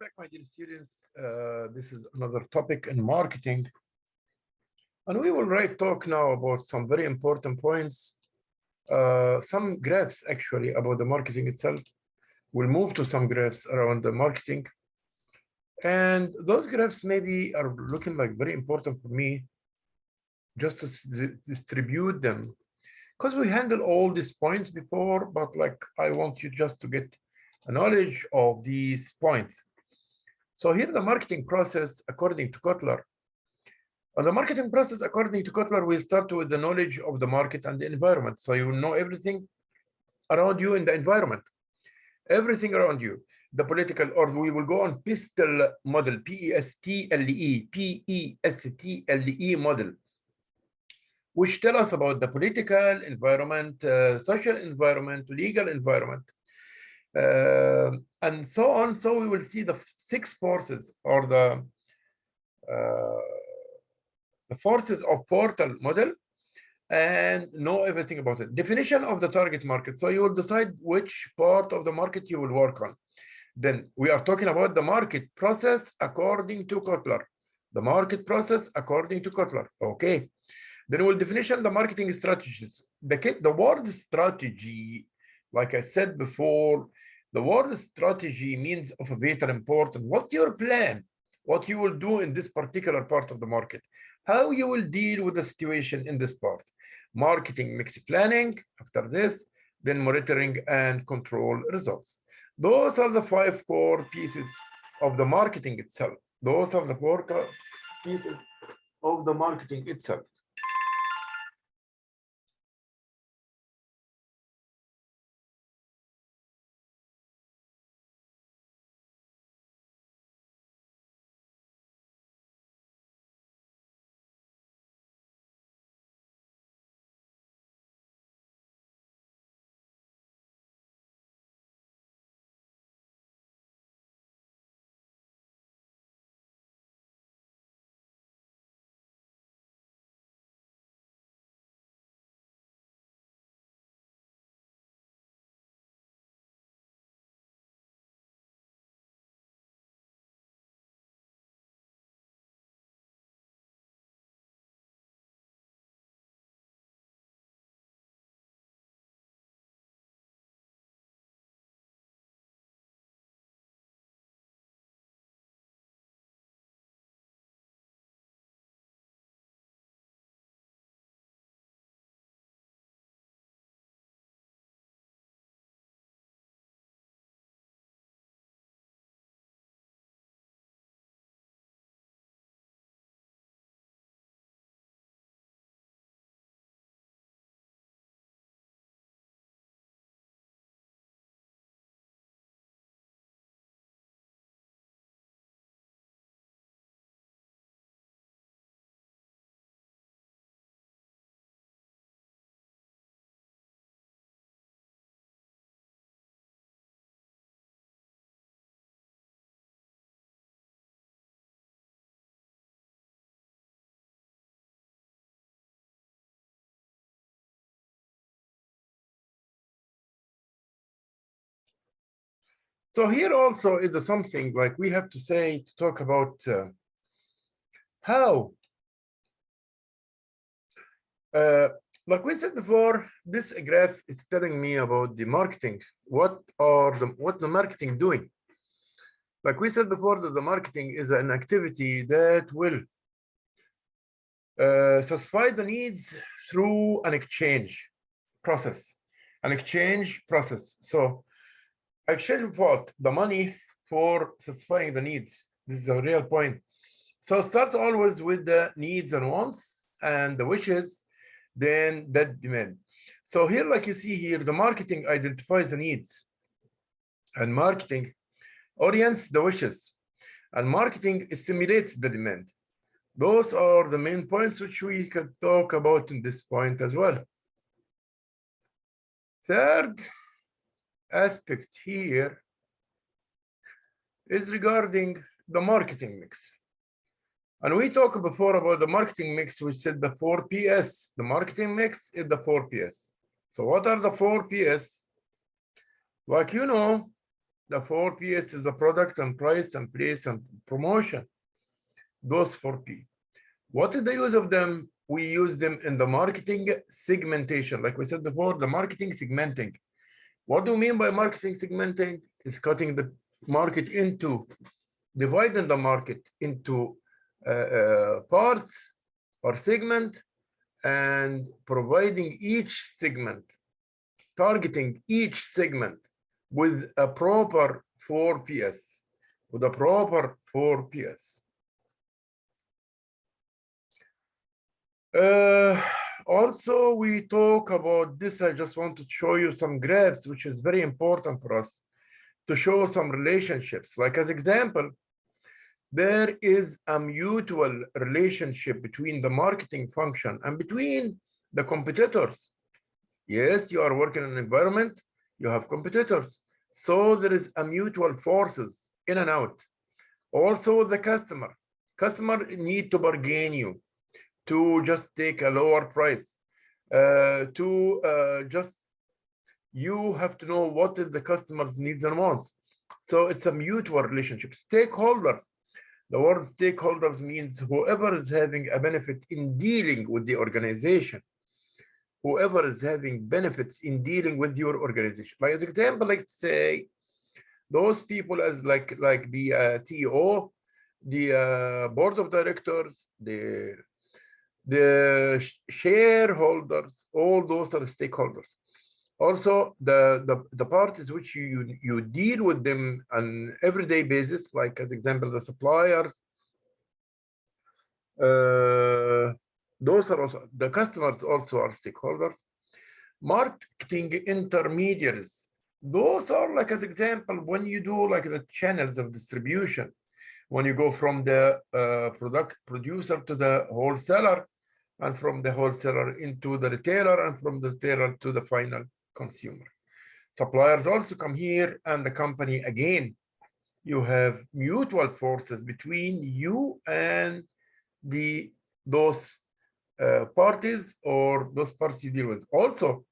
back, my dear students. This is another topic in marketing. And we will talk now about some very important points, some graphs actually about the marketing itself. We'll move to some graphs around the marketing. And those graphs maybe are looking like very important for me just to distribute them. Because we handled all these points before, but like I want you just to get a knowledge of these points. So here the marketing process according to Kotler. On the marketing process according to Kotler, we start with the knowledge of the market and the environment. So you will know everything around you in the environment, everything around you. The political, or we will go on PESTLE model, P-E-S-T-L-E, P-E-S-T-L-E model, which tell us about the political environment, social environment, legal environment, and so on. So we will see the 6 forces or the forces of Portal model and know everything about it. Definition of the target market. So you will decide which part of the market you will work on. Then we are talking about the market process according to Kotler. The market process according to Kotler. Okay. Then we'll definition the marketing strategies. The word strategy, like I said before, the word strategy means of a vital important. What's your plan? What you will do in this particular part of the market? How you will deal with the situation in this part? Marketing mix planning, after this, then monitoring and control results. Those are the 5 core pieces of the marketing itself. Those are the 4 pieces of the marketing itself. So here also is something like we have to say to talk about how, like we said before, this graph is telling me about the marketing. What's the marketing doing? Like we said before, that the marketing is an activity that will satisfy the needs through an exchange process. So exchange of what? The money for satisfying the needs. This is a real point. So start always with the needs and wants and the wishes, then that demand. So here, like you see here, the marketing identifies the needs and marketing orients the wishes and marketing stimulates the demand. Those are the main points which we could talk about in this point as well. Third aspect here is regarding the marketing mix. And we talked before about the marketing mix, which said the 4 Ps. The marketing mix is the 4 Ps. So what are the 4 Ps? Like you know, The 4Ps is the product and price and place and promotion. Those 4P. What is the use of them? We use them in the marketing segmentation. Like we said before, the marketing segmenting. What do we mean by marketing segmenting? It's cutting the market into, dividing the market into parts or segment, and providing each segment, targeting each segment with a proper 4PS, with a proper 4PS. Also, we talk about this. I just want to show you some graphs, which is very important for us to show some relationships. Like as example, there is a mutual relationship between the marketing function and between the competitors. Yes, you are working in an environment, you have competitors. So there is a mutual forces in and out. Also the customer need to bargain you, to just take a lower price, you have to know what is the customer's needs and wants. So it's a mutual relationship. Stakeholders, the word stakeholders means whoever is having a benefit in dealing with the organization, whoever is having benefits in dealing with your organization. Like as example, like say, those people as like the CEO, the board of directors, the shareholders, all those are stakeholders. Also, the parties which you deal with them on everyday basis, like as example, the suppliers, those are also, the customers also are stakeholders. Marketing intermediaries, those are like as example, when you do like the channels of distribution, when you go from the product producer to the wholesaler, and from the wholesaler into the retailer, and from the retailer to the final consumer. Suppliers also come here, and the company again. You have mutual forces between you and those parties or those parties you deal with. Also,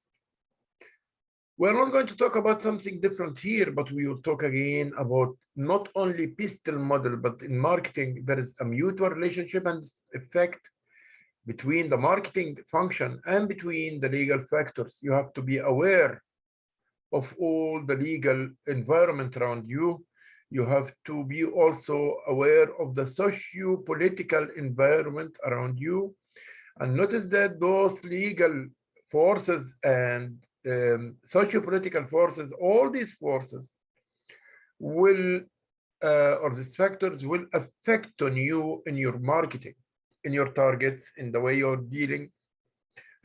we're not going to talk about something different here, but we will talk again about not only PISTEL model, but in marketing, there is a mutual relationship and effect between the marketing function and between the legal factors. You have to be aware of all the legal environment around you. You have to be also aware of the socio-political environment around you. And notice that those legal forces and socio-political forces, all these forces will, or these factors will affect on you in your marketing, in your targets, in the way you're dealing.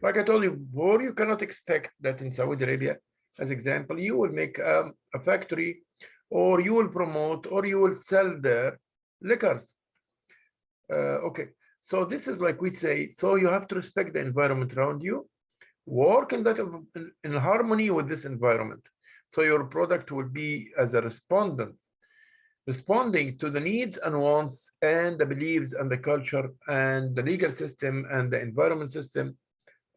Like I told you before, you cannot expect that in Saudi Arabia, as example, you will make a factory, or you will promote, or you will sell their liquors. Okay, so this is like we say, so you have to respect the environment around you, work in that in harmony with this environment. So your product will be as a responding to the needs and wants and the beliefs and the culture and the legal system and the environment system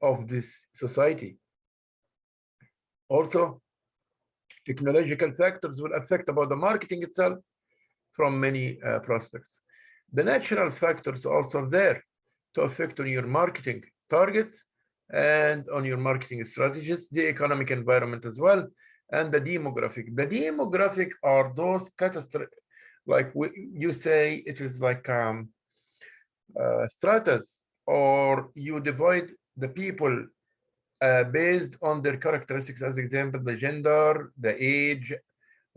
of this society. Also, technological factors will affect about the marketing itself from many prospects. The natural factors also there to affect on your marketing targets and on your marketing strategies, the economic environment as well, and the demographic. The demographic are those catastrophic, like you say, it is like stratas, or you divide the people based on their characteristics, as example, the gender, the age.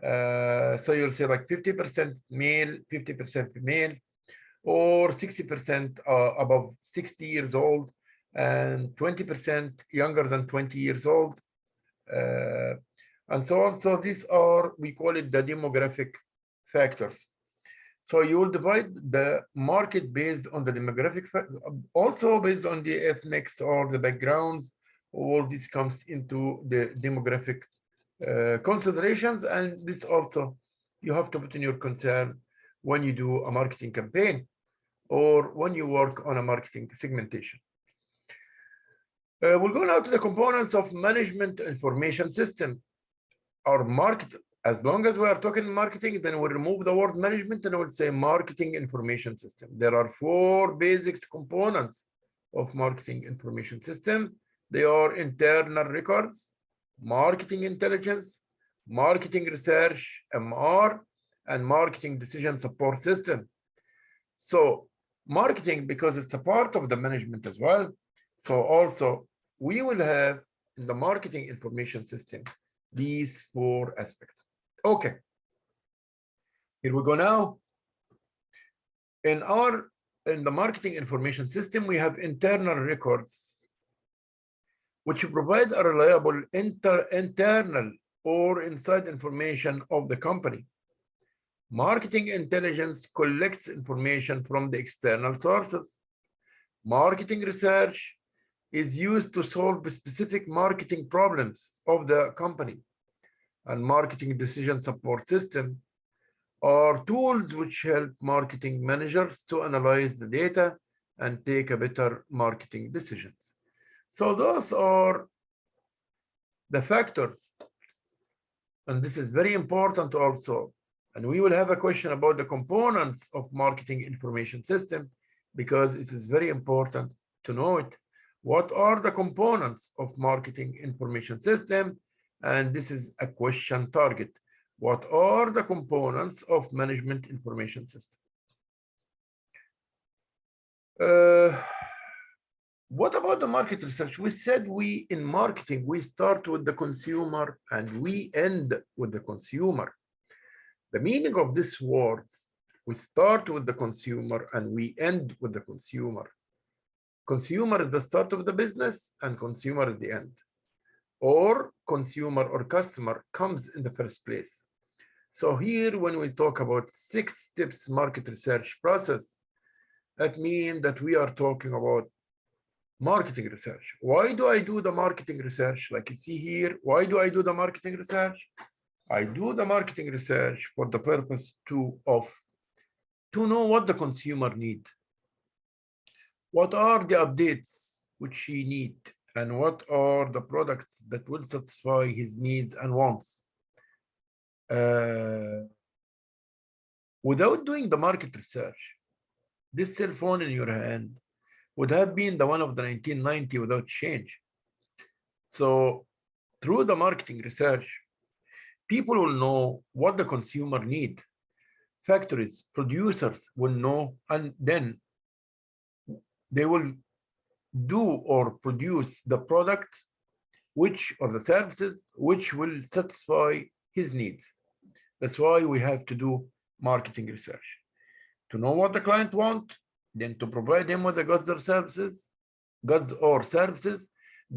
So you'll say like 50% male, 50% female, or 60% above 60 years old, and 20% younger than 20 years old, and so on. So these are, we call it the demographic factors. So you will divide the market based on the demographic, also based on the ethnics or the backgrounds. All this comes into the demographic considerations, and this also you have to put in your concern when you do a marketing campaign or when you work on a marketing segmentation. We'll go now to the components of management information system. Our market As long as we are talking marketing, then we'll remove the word management and we'll say marketing information system. There are 4 basic components of marketing information system. They are internal records, marketing intelligence, marketing research, MR, and marketing decision support system. So marketing, because it's a part of the management as well. So also we will have in the marketing information system these 4 aspects. Okay, here we go now. In the marketing information system, we have internal records which provide a reliable internal or inside information of the company. Marketing intelligence collects information from the external sources. Marketing research is used to solve specific marketing problems of the company. And marketing decision support system are tools which help marketing managers to analyze the data and take a better marketing decisions. So those are the factors. And this is very important also. And we will have a question about the components of marketing information system, because it is very important to know it. What are the components of marketing information system? And this is a question target. What are the components of management information system? What about the market research? We said in marketing, we start with the consumer and we end with the consumer. The meaning of these words, we start with the consumer and we end with the consumer. Consumer is the start of the business and consumer is the end. Or consumer or customer comes in the first place. So here, when we talk about 6 steps market research process, that means that we are talking about marketing research. Why do I do the marketing research? Like you see here, why do I do the marketing research? I do the marketing research for the purpose to know what the consumer needs. What are the updates which he needs? And what are the products that will satisfy his needs and wants? Without doing the market research, this cell phone in your hand would have been the one of the 1990 without change. So through the marketing research, people will know what the consumer needs. Factories, producers will know, and then they will do or produce the product or the services which will satisfy his needs. That's why we have to do marketing research. To know what the client wants, then to provide him with the goods or services,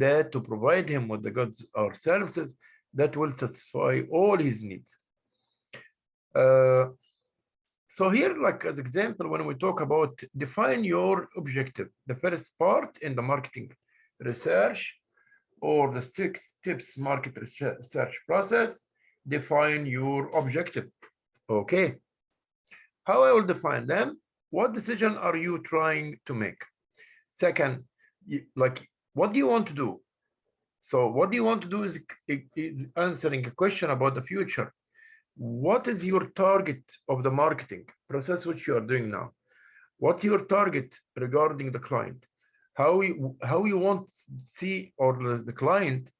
that to provide him with the goods or services that will satisfy all his needs. So here, like as example, when we talk about define your objective, the first part in the marketing research or the 6 steps market research process, define your objective. Okay. How I will define them? What decision are you trying to make? Second, like, what do you want to do? So what do you want to do is answering a question about the future. What is your target of the marketing process which you are doing now? What's your target regarding the client? How you want to see, or the client,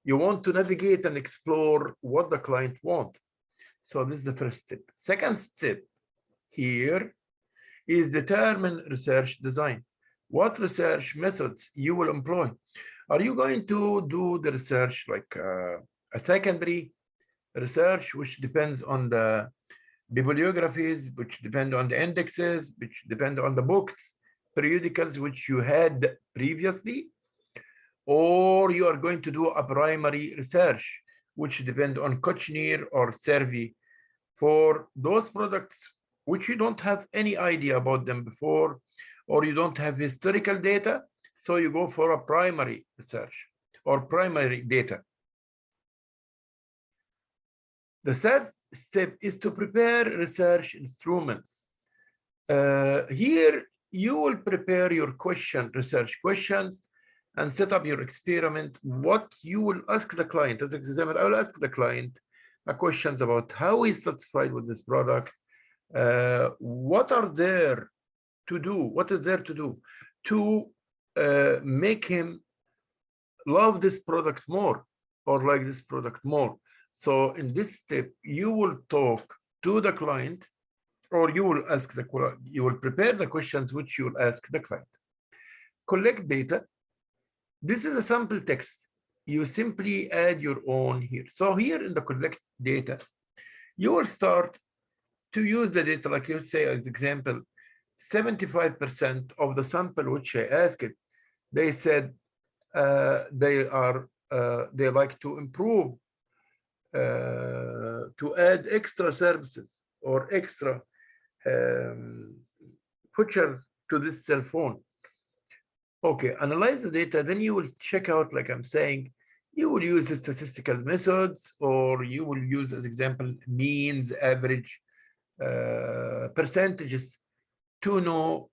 you want to navigate and explore what the client wants. So this is the first step. Second step here is determine research design. What research methods you will employ? Are you going to do the research like a secondary research, which depends on the bibliographies, which depend on the indexes, which depend on the books, periodicals which you had previously? Or you are going to do a primary research, which depend on questionnaire or survey for those products which you don't have any idea about them before, or you don't have historical data, so you go for a primary research or primary data. The third step is to prepare research instruments. Here, you will prepare your research questions, and set up your experiment. What you will ask the client, as an example, I will ask the client questions about how he's satisfied with this product, what are there to do, what is there to do to make him love this product more or like this product more. So in this step, you will talk to the client, or you will ask the, you will prepare the questions which you will ask the client. Collect data. This is a sample text. You simply add your own here. So here in the collect data, you will start to use the data, like you say, as example, 75% of the sample which I asked, they said they like to improve, to add extra services or extra features to this cell phone. Okay, analyze the data, then you will check out, like I'm saying, you will use the statistical methods, or you will use, as example, means, average, percentages to know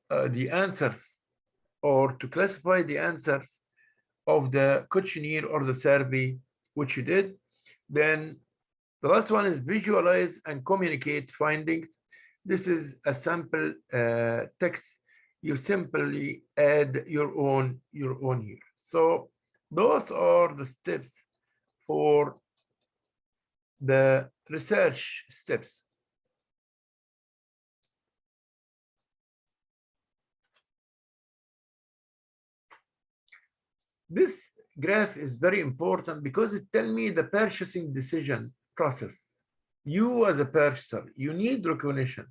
the answers, or to classify the answers of the questionnaire or the survey which you did. Then the last one is visualize and communicate findings. This is a sample text. You simply add your own here. So those are the steps for the research steps. This graph is very important because it tells me the purchasing decision process. You as a purchaser, you need recognition.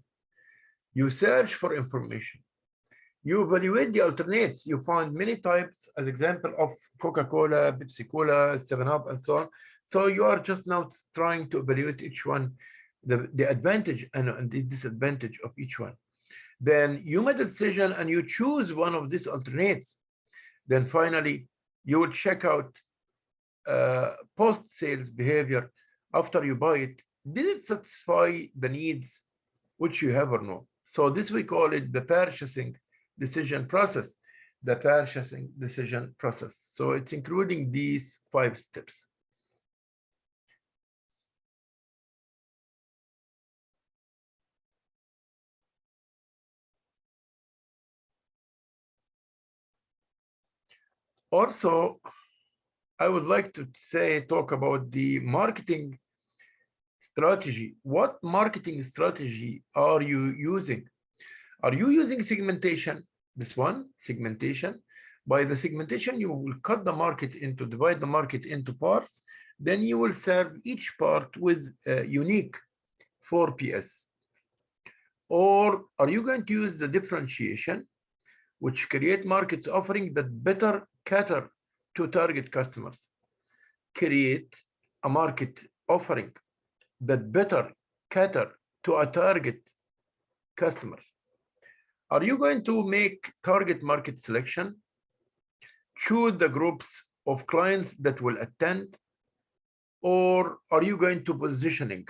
You search for information. You evaluate the alternates. You find many types, as example of Coca-Cola, Pepsi-Cola, 7-Up, and so on. So you are just now trying to evaluate each one, the advantage and the disadvantage of each one. Then you make a decision and you choose one of these alternates. Then finally, you will check out post-sales behavior after you buy it. Did it satisfy the needs which you have or no? So this, we call it the purchasing decision process, the purchasing decision process. So it's including these 5 steps. Also, I would like to talk about the marketing strategy. What marketing strategy are you using? Are you using segmentation? This one, segmentation. By the segmentation, you will cut the market into, divide the market into parts. Then you will serve each part with a unique 4PS. Or are you going to use the differentiation, which create markets offering that better cater to target customers? Create a market offering that better cater to a target customers. Are you going to make target market selection? Choose the groups of clients that will attend? Or are you going to positioning,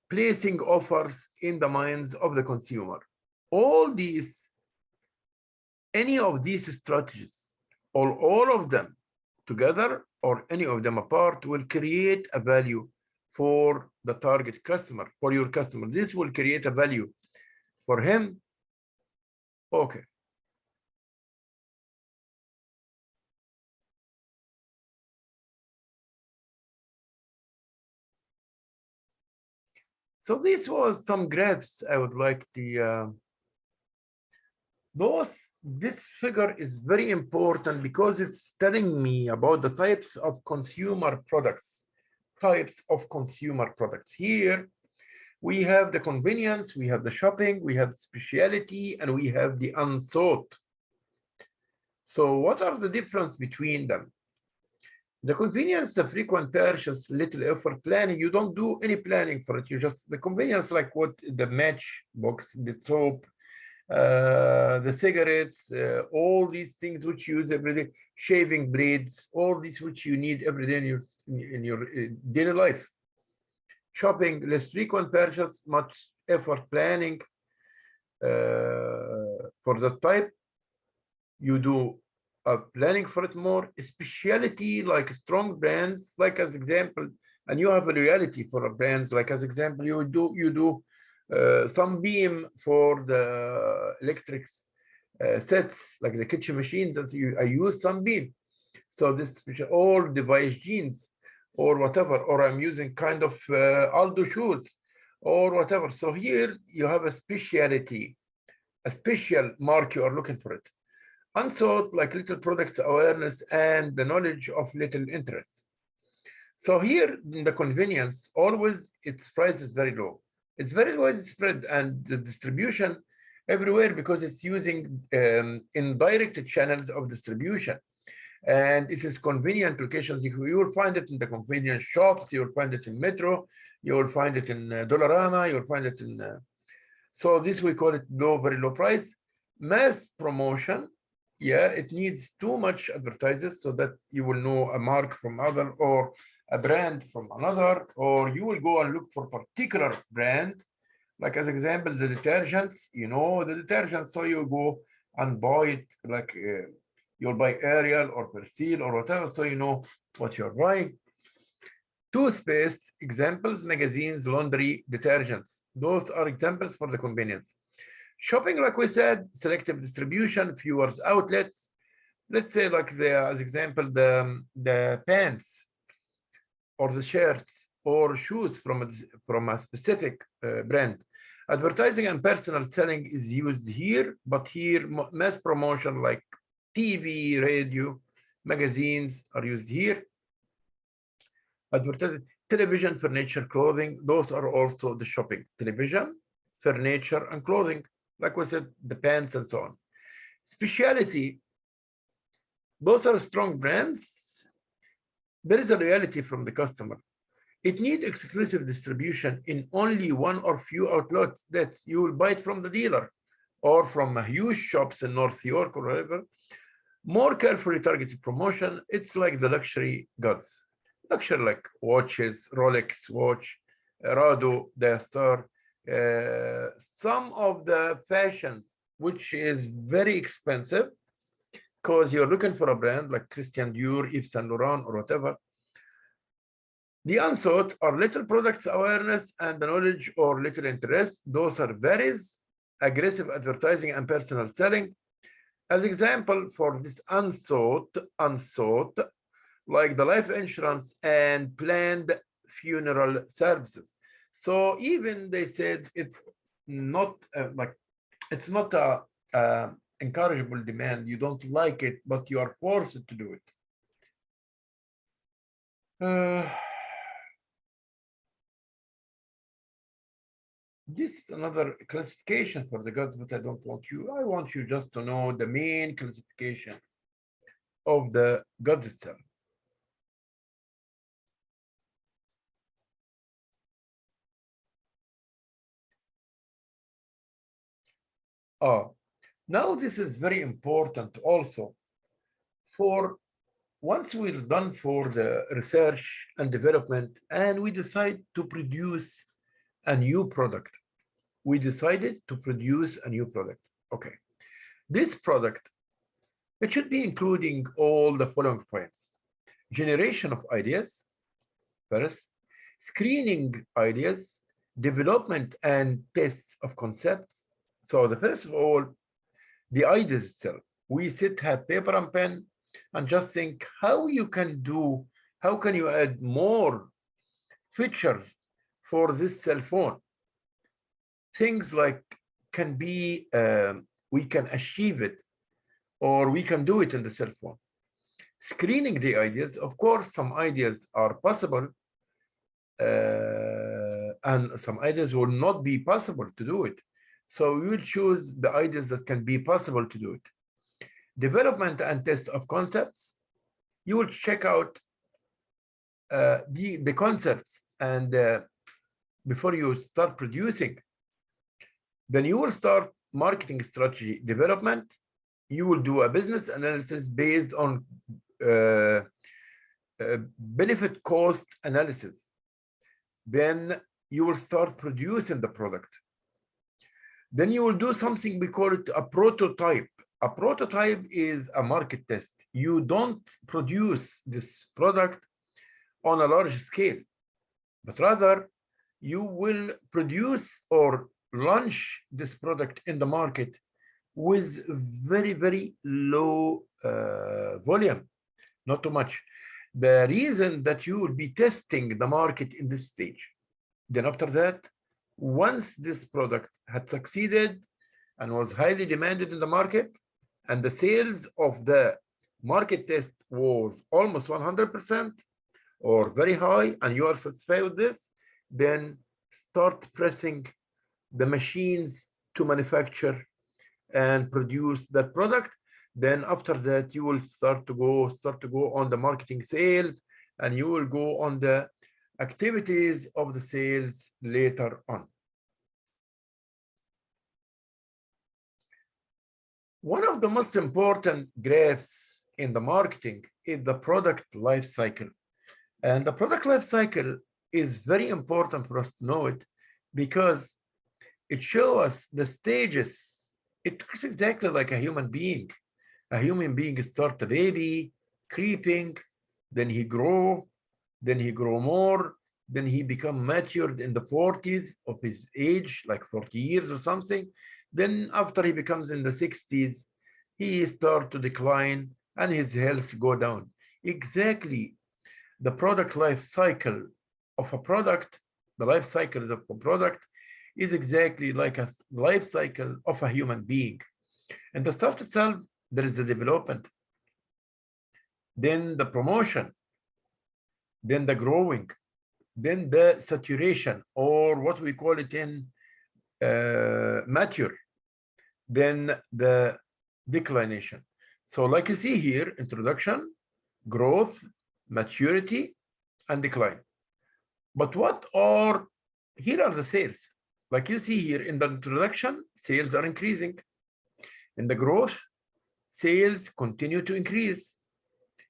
placing offers in the minds of the consumer? All these, any of these strategies, or all of them together, or any of them apart, will create a value for the target customer, for your customer. This will create a value for him. Okay. So this was some graphs I would like the this figure is very important because it's telling me about the types of consumer products. Here we have the convenience, we have the shopping, we have specialty, and we have the unsought. So what are the difference between them? The convenience, the frequent purchase, little effort planning. You don't do any planning for it. You just, the convenience, like what the matchbox, the soap, the cigarettes, all these things which you use every day, shaving blades, all these which you need every day in your daily life. Shopping, less frequent purchase, much effort planning. For that type, you do planning for it more. Specialty, like strong brands, like as example, and you have a loyalty for brands. Like as example, you do Sunbeam for the electrics sets, like the kitchen machines. I use Sunbeam. So this all device jeans or whatever, or I'm using kind of Aldo shoes or whatever. So here you have a speciality, a special mark you are looking for it. Unsought, like little product awareness and the knowledge of little interest. So here in the convenience, always its price is very low. It's very widespread and the distribution everywhere because it's using indirect channels of distribution. And it is convenient locations. You will find it in the convenience shops, you will find it in Metro, you will find it in Dollarama, you will find it in, so this we call it low, very low price. Mass promotion, yeah, it needs too much advertisers so that you will know a mark from other or a brand from another, or you will go and look for particular brand. Like as example, the detergents, you know, the detergents, so you go and buy it, like you'll buy Ariel or Persil or whatever, so you know what you're buying. Toothpaste, examples, magazines, laundry, detergents. Those are examples for the convenience. Shopping, like we said, selective distribution, fewer outlets. Let's say like as example, the pants or the shirts or shoes from a specific brand. Advertising and personal selling is used here, but here mass promotion like TV, radio, magazines are used here. Advertising, television, furniture, clothing, those are also the shopping. Television, furniture, and clothing, like we said, the pants and so on. Specialty, both are strong brands. There is a loyalty from the customer. It needs exclusive distribution in only one or few outlets that you will buy it from the dealer or from huge shops in North York or wherever. More carefully targeted promotion, it's like the luxury goods. Luxury like watches, Rolex watch, Rado, Dastar, some of the fashions, which is very expensive because you're looking for a brand like Christian Dior, Yves Saint Laurent, or whatever. The unsought are little products awareness and the knowledge or little interest. Those are varies, aggressive advertising and personal selling. As example for this unsought, like the life insurance and planned funeral services. So even they said it's not it's not a encourageable demand. You don't like it, but you are forced to do it. This is another classification for the gods, but I don't want you. I want you just to know the main classification of the gods itself. Now this is very important also for once we're done for the research and development and we decide to produce a new product. We decided to produce a new product. Okay. This product, it should be including all the following points. Generation of ideas, first, screening ideas, development and tests of concepts. So the first of all, the ideas itself. We sit, have paper and pen, and just think how you can do, how can you add more features for this cell phone? Things like can be, we can achieve it, or we can do it in the cell phone. Screening the ideas, of course, some ideas are possible, and some ideas will not be possible to do it. So we will choose the ideas that can be possible to do it. Development and test of concepts. You will check out the concepts and before you start producing. Then you will start marketing strategy development. You will do a business analysis based on benefit cost analysis. Then you will start producing the product. Then you will do something, we call it a prototype. A prototype is a market test. You don't produce this product on a large scale. but rather you will produce or launch this product in the market with very, very low volume, not too much. The reason that you will be testing the market in this stage. Then after that, once this product had succeeded and was highly demanded in the market, and the sales of the market test was almost 100% or very high, and you are satisfied with this, then start pressing the machines to manufacture and produce that product. Then after that, you will start to go on the marketing sales, and you will go on the activities of the sales later on. One of the most important graphs in the marketing is the product life cycle. And the product life cycle is very important for us to know it, because it shows us the stages. It looks exactly like a human being. A human being starts a baby, creeping, then he grow more, then he become matured in the 40s of his age, like 40 years or something. Then after he becomes in the 60s, he start to decline and his health go down. Exactly the product life cycle of a product, the life cycle of a product is exactly like a life cycle of a human being. In the start itself, there is the development, then the promotion, then the growing, then the saturation, or what we call it in mature, then the declination. So like you see here, introduction, growth, maturity, and decline. But here are the sales. Like you see here in the introduction, sales are increasing. In the growth, sales continue to increase.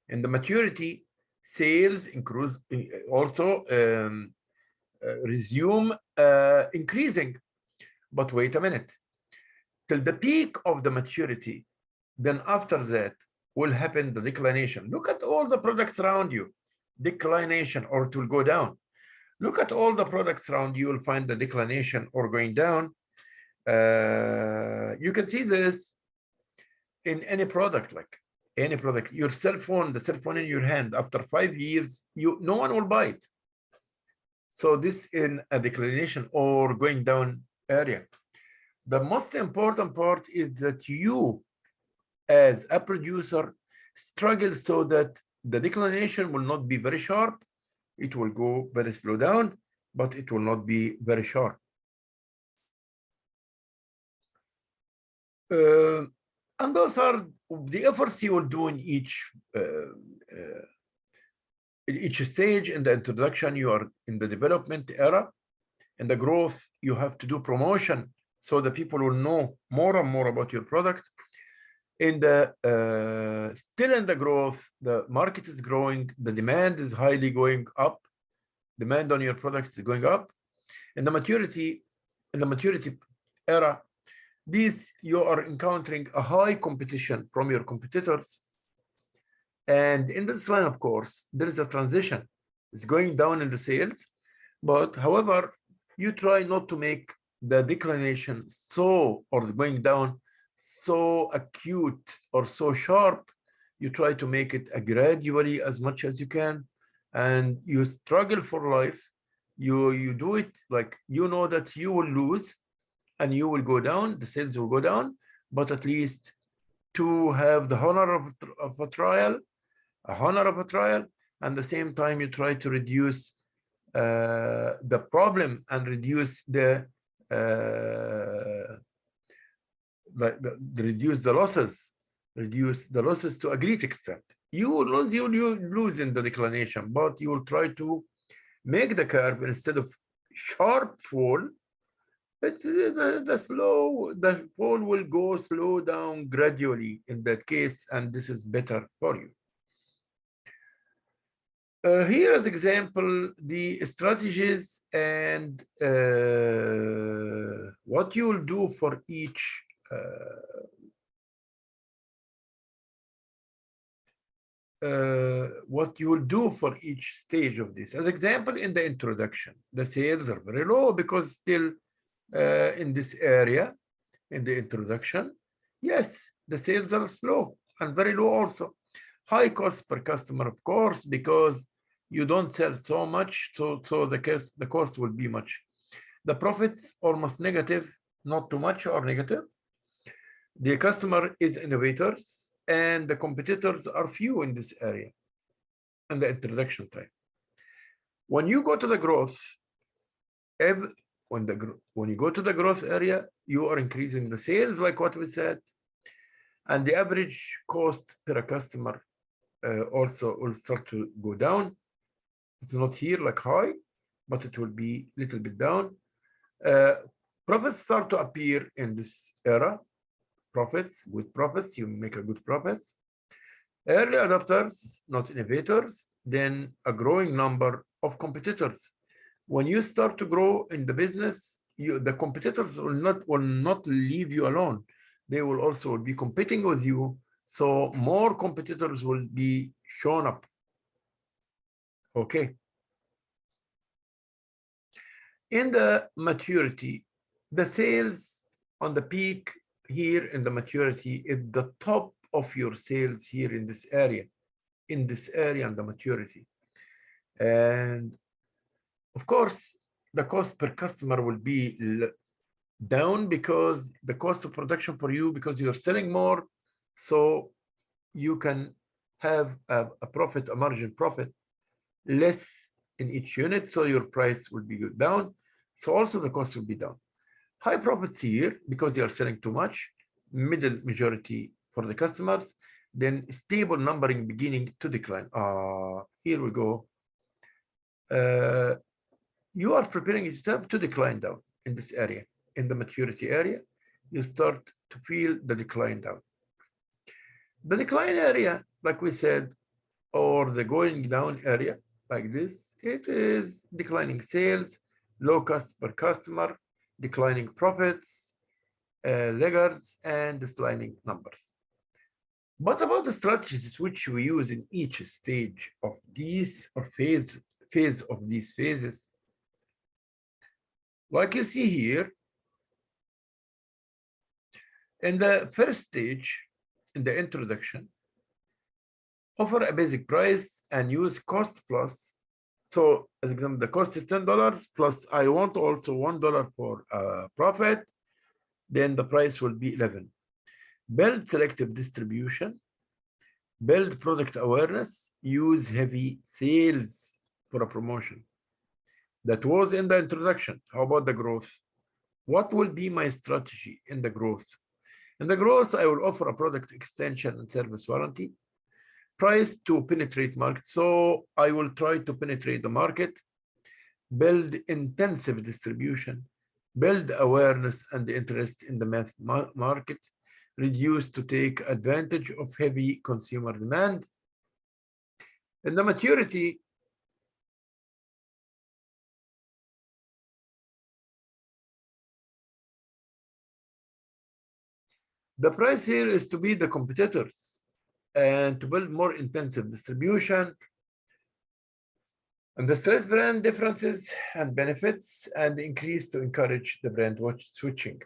In the maturity, sales increase, also resume increasing. But wait a minute, till the peak of the maturity, then after that will happen the declination. Look at all the products around you, declination, or it will go down. Look at all the products around you, will find the declination or going down. You can see this in any product, like any product. Your cell phone, the cell phone in your hand, after 5 years, no one will buy it. So this in a declination or going down area. The most important part is that you, as a producer, struggle so that the declination will not be very sharp. It will go very slow down, but it will not be very sharp. And those are the efforts you will do in each stage. In the introduction, you are in the development era. In the growth, you have to do promotion so that people will know more and more about your product. In the still in the growth, the market is growing, the demand is highly going up, demand on your product is going up. In the maturity era, you are encountering a high competition from your competitors. And in this line, of course, there is a transition. It's going down in the sales, but however, you try not to make the declination or going down so acute or so sharp. You try to make it gradually as much as you can, and you struggle for life. You do it like you know that you will lose and you will go down, the sales will go down, but at least to have the honor of a trial, and at the same time you try to reduce the problem and reduce reduce the losses to a great extent. You lose in the declination, but you will try to make the curve, instead of sharp fall, the fall will go slow down gradually in that case, and this is better for you. Here as example, the strategies and what you will do for each what you will do for each stage of this. As example, in the introduction, the sales are very low because still in this area, in the introduction, yes, the sales are slow and very low also. High cost per customer, of course, because you don't sell so much, so the cost will be much. The profits almost negative, not too much or negative. The customer is innovators and the competitors are few in this area in the introduction time. When you go to the growth, when you go to the growth area, you are increasing the sales, like what we said, and the average cost per customer also will start to go down. It's not here like high, but it will be a little bit down. Profits start to appear in this era. Profits, good profits, you make a good profits. Early adopters, not innovators, then a growing number of competitors. When you start to grow in the business, the competitors will not leave you alone. They will also be competing with you. So more competitors will be shown up. Okay. In the maturity, the sales on the peak here in the maturity is the top of your sales here in this area and the maturity. And of course, the cost per customer will be down because the cost of production for you, because you're selling more, so you can have a profit, a margin profit, less in each unit, so your price will be down. So also the cost will be down. High profits here because you are selling too much, middle majority for the customers, then stable numbering beginning to decline. Here we go. You are preparing yourself to decline down in this area. In the maturity area, you start to feel the decline down. The decline area, like we said, or the going down area, like this, it is declining sales, low cost per customer, declining profits, laggards, and declining numbers. What about the strategies which we use in each stage of these or phase of these phases? Like you see here, in the first stage, in the introduction, offer a basic price and use cost plus. So as example, the cost is $10 plus I want also $1 for profit, then the price will be 11. Build selective distribution, build product awareness, use heavy sales for a promotion. That was in the introduction. How about the growth? What will be my strategy in the growth? In the growth, I will offer a product extension and service warranty. Price to penetrate market. So I will try to penetrate the market, build intensive distribution, build awareness and interest in the mass market, reduce to take advantage of heavy consumer demand. In the maturity, the price here is to beat the competitors and to build more intensive distribution, and the stress brand differences and benefits, and increase to encourage the brand switching.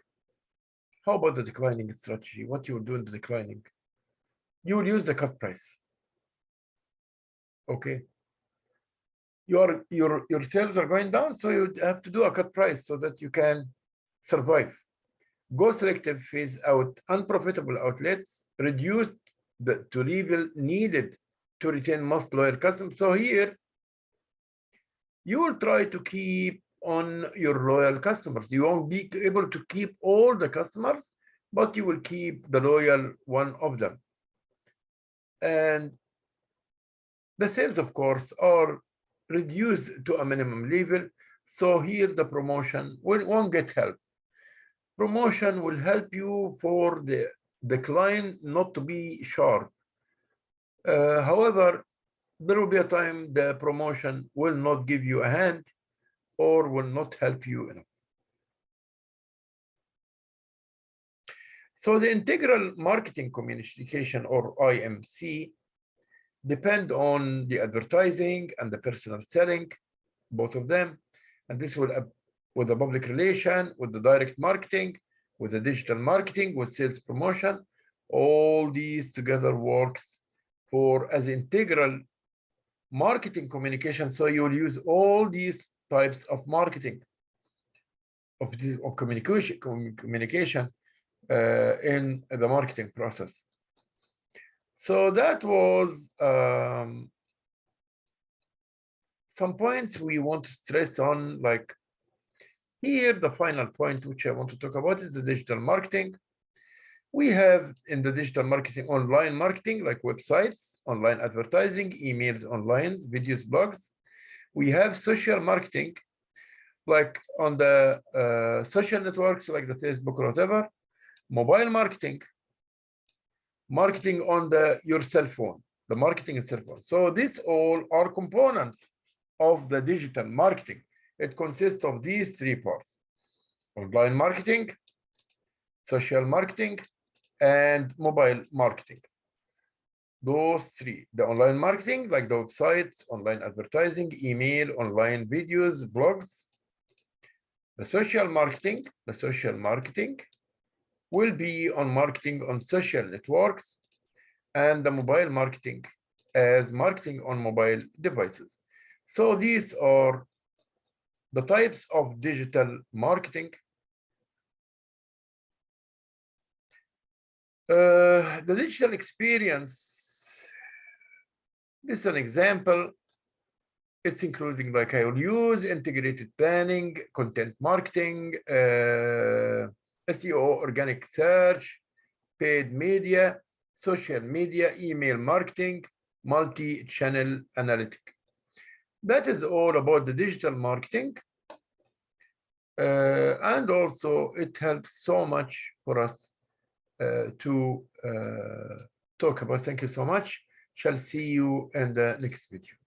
How about the declining strategy? What you will do in the declining? You will use the cut price. Okay. Your sales are going down, so you have to do a cut price so that you can survive. Go selective, phase out unprofitable outlets, reduce to level needed to retain most loyal customers. So here, you will try to keep on your loyal customers. You won't be able to keep all the customers, but you will keep the loyal one of them. And the sales, of course, are reduced to a minimum level. So here the promotion won't get help. Promotion will help you for the decline not to be sharp. However, there will be a time the promotion will not give you a hand or will not help you enough. So the integral marketing communication, or IMC, depend on the advertising and the personal selling, both of them. And this will, with the public relation, with the direct marketing, with the digital marketing, with sales promotion, all these together works for as integral marketing communication. So you will use all these types of marketing, of communication in the marketing process. So that was some points we want to stress on. Like here, the final point which I want to talk about is the digital marketing. We have in the digital marketing, online marketing, like websites, online advertising, emails, online, videos, blogs. We have social marketing, like on the social networks, like the Facebook or whatever. Mobile marketing, marketing on your cell phone, the marketing in cell phone. So these all are components of the digital marketing. It consists of these three parts: online marketing, social marketing, and mobile marketing. Those three: the online marketing, like the websites, online advertising, email, online videos, blogs. The social marketing will be on marketing on social networks, and the mobile marketing as marketing on mobile devices. So these are the types of digital marketing. The digital experience, this is an example. It's including, like I will use, integrated planning, content marketing, SEO, organic search, paid media, social media, email marketing, multi-channel analytic. That is all about the digital marketing. And also it helps so much for us to talk about. Thank you so much. Shall see you in the next video.